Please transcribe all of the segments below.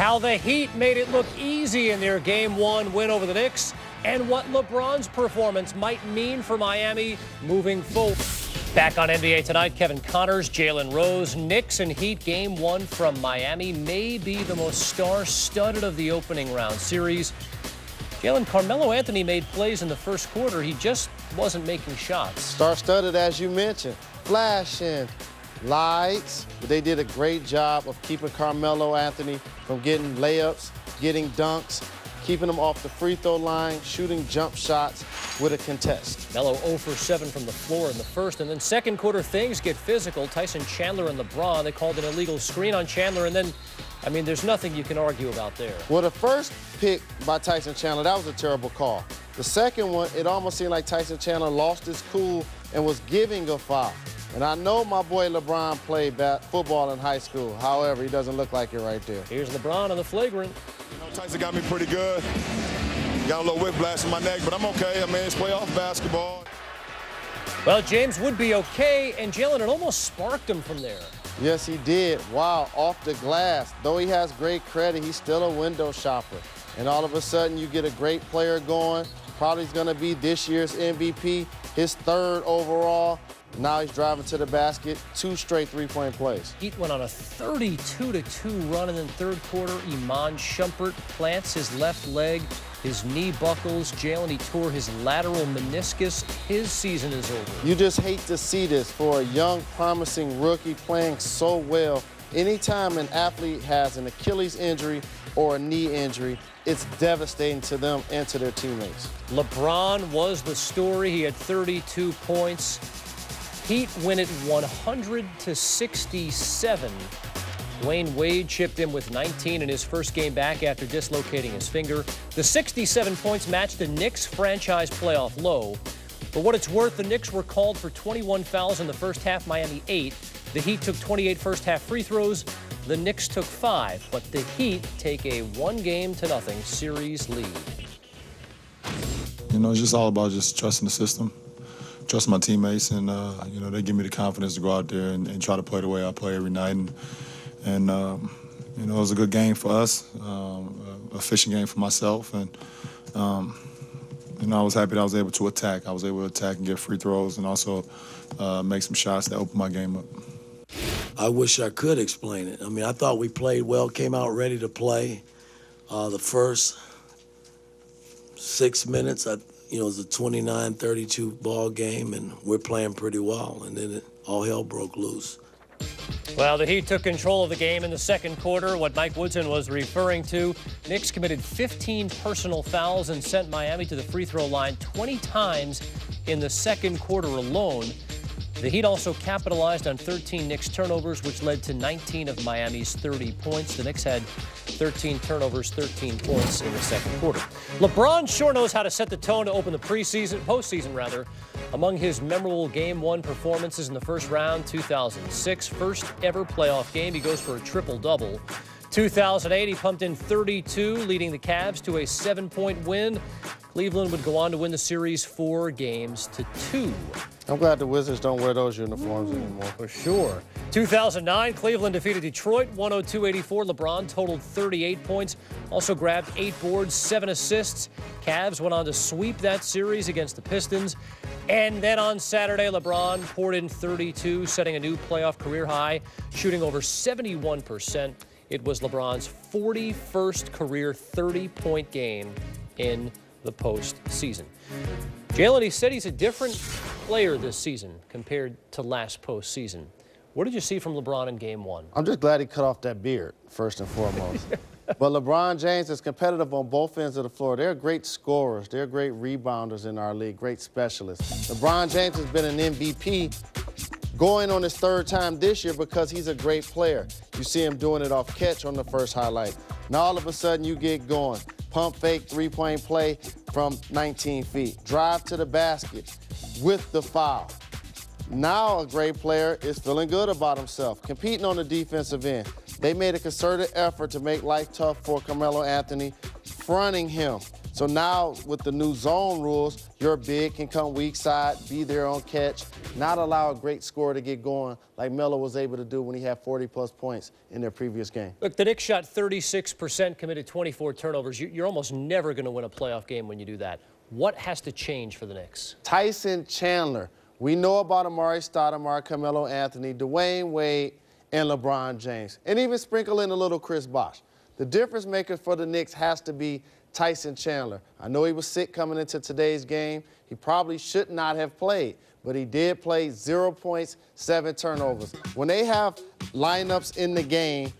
How the Heat made it look easy in their Game 1 win over the Knicks, and what LeBron's performance might mean for Miami moving forward. Back on NBA Tonight, Kevin Connors, Jalen Rose. Knicks and Heat Game 1 from Miami may be the most star-studded of the opening round series. Carmelo Anthony made plays in the first quarter. He just wasn't making shots. Star-studded, as you mentioned. Flashing lights. But they did a great job of keeping Carmelo Anthony from getting layups, getting dunks, keeping him off the free throw line, shooting jump shots with a contest. Melo 0 for 7 from the floor in the first, and then second quarter things get physical. Tyson Chandler and LeBron, they called an illegal screen on Chandler, and then, I mean, there's nothing you can argue about there. Well, the first pick by Tyson Chandler, that was a terrible call. The second one, it almost seemed like Tyson Chandler lost his cool and was giving a foul. And I know my boy LeBron played football in high school. However, he doesn't look like it right there. Here's LeBron on the flagrant. You know, Tyson got me pretty good. Got a little whiplash in my neck, but I'm okay. I mean, it's playoff basketball. Well, James would be okay, and Jalen, it almost sparked him from there. Yes, he did. Wow, off the glass. Though he has great credit, he's still a window shopper. And all of a sudden, you get a great player going. Probably going to be this year's MVP, his third overall. Now he's driving to the basket, 2 straight three-point plays. Heat went on a 32-2 run in the third quarter. Iman Shumpert plants his left leg. His knee buckles. Jalen, he tore his lateral meniscus. His season is over. You just hate to see this for a young, promising rookie playing so well. Anytime an athlete has an Achilles injury or a knee injury, it's devastating to them and to their teammates. LeBron was the story. He had 32 points. Heat win it 100-67. Dwayne Wade chipped in with 19 in his first game back after dislocating his finger. The 67 points matched the Knicks' franchise playoff low. For what it's worth, the Knicks were called for 21 fouls in the first half, Miami 8. The Heat took 28 first-half free throws. The Knicks took 5, but the Heat take a 1-0 series lead. You know, it's just all about just trusting the system. Trust my teammates, and you know, they give me the confidence to go out there and try to play the way I play every night. And you know, it was a good game for us, a efficient game for myself, and you know, I was happy that I was able to attack. I was able to attack and get free throws, and also make some shots that opened my game up. I wish I could explain it. I mean, I thought we played well, came out ready to play. The first 6 minutes, you know, it was a 29-32 ball game, and we're playing pretty well, and then all hell broke loose. Well, the Heat took control of the game in the second quarter, what Mike Woodson was referring to. Knicks committed 15 personal fouls and sent Miami to the free throw line 20 times in the second quarter alone. The Heat also capitalized on 13 Knicks turnovers, which led to 19 of Miami's 30 points. The Knicks had 13 turnovers, 13 points in the second quarter. LeBron sure knows how to set the tone to open the postseason. Among his memorable Game 1 performances in the first round, 2006, first ever playoff game, he goes for a triple-double. 2008, he pumped in 32, leading the Cavs to a 7-point win. Cleveland would go on to win the series 4-2. I'm glad the Wizards don't wear those uniforms anymore. For sure. 2009, Cleveland defeated Detroit 102-84. LeBron totaled 38 points, also grabbed 8 boards, 7 assists. Cavs went on to sweep that series against the Pistons. And then on Saturday, LeBron poured in 32, setting a new playoff career high, shooting over 71%. It was LeBron's 41st career 30-point game in the postseason. Jalen, he said he's a different player this season compared to last postseason. What did you see from LeBron in Game 1? I'm just glad he cut off that beard, first and foremost. But LeBron James is competitive on both ends of the floor. They're great scorers. They're great rebounders in our league, great specialists. LeBron James has been an MVP going on his 3rd time this year because he's a great player. You see him doing it off catch on the first highlight. Now all of a sudden you get going. Pump fake, 3-point play from 19 feet. Drive to the basket with the foul. Now a great player is feeling good about himself, competing on the defensive end. They made a concerted effort to make life tough for Carmelo Anthony, fronting him, So now with the new zone rules, your big can come weak side, be there on catch, not allow a great scorer to get going like Melo was able to do when he had 40-plus points in their previous game. Look, the Knicks shot 36%, committed 24 turnovers. You're almost never going to win a playoff game when you do that. What has to change for the Knicks? Tyson Chandler. We know about Amari Stoudemire, Carmelo Anthony, Dwayne Wade, and LeBron James, and even sprinkle in a little Chris Bosh. The difference maker for the Knicks has to be Tyson Chandler. I know he was sick coming into today's game. He probably should not have played, but he did play. 0 points, 7 turnovers. When they have lineups in the game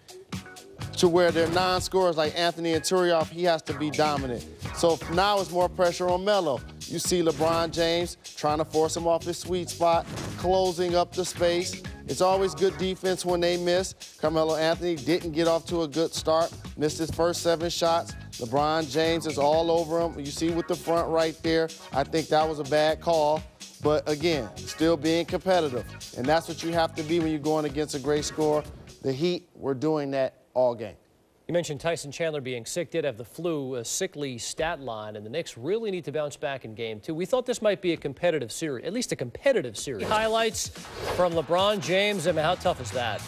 to where they're non-scorers like Anthony and Turioff, he has to be dominant. So now it's more pressure on Melo. You see LeBron James trying to force him off his sweet spot, closing up the space. It's always good defense when they miss. Carmelo Anthony didn't get off to a good start, missed his first 7 shots. LeBron James is all over him. You see with the front right there, I think that was a bad call. But again, still being competitive. And that's what you have to be when you're going against a great scorer. The Heat were doing that all game. You mentioned Tyson Chandler being sick, did have the flu, a sickly stat line, and the Knicks really need to bounce back in game 2. We thought this might be a competitive series, at least a competitive series. Highlights from LeBron James, I mean, how tough is that?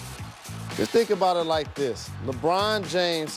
Just think about it like this. LeBron James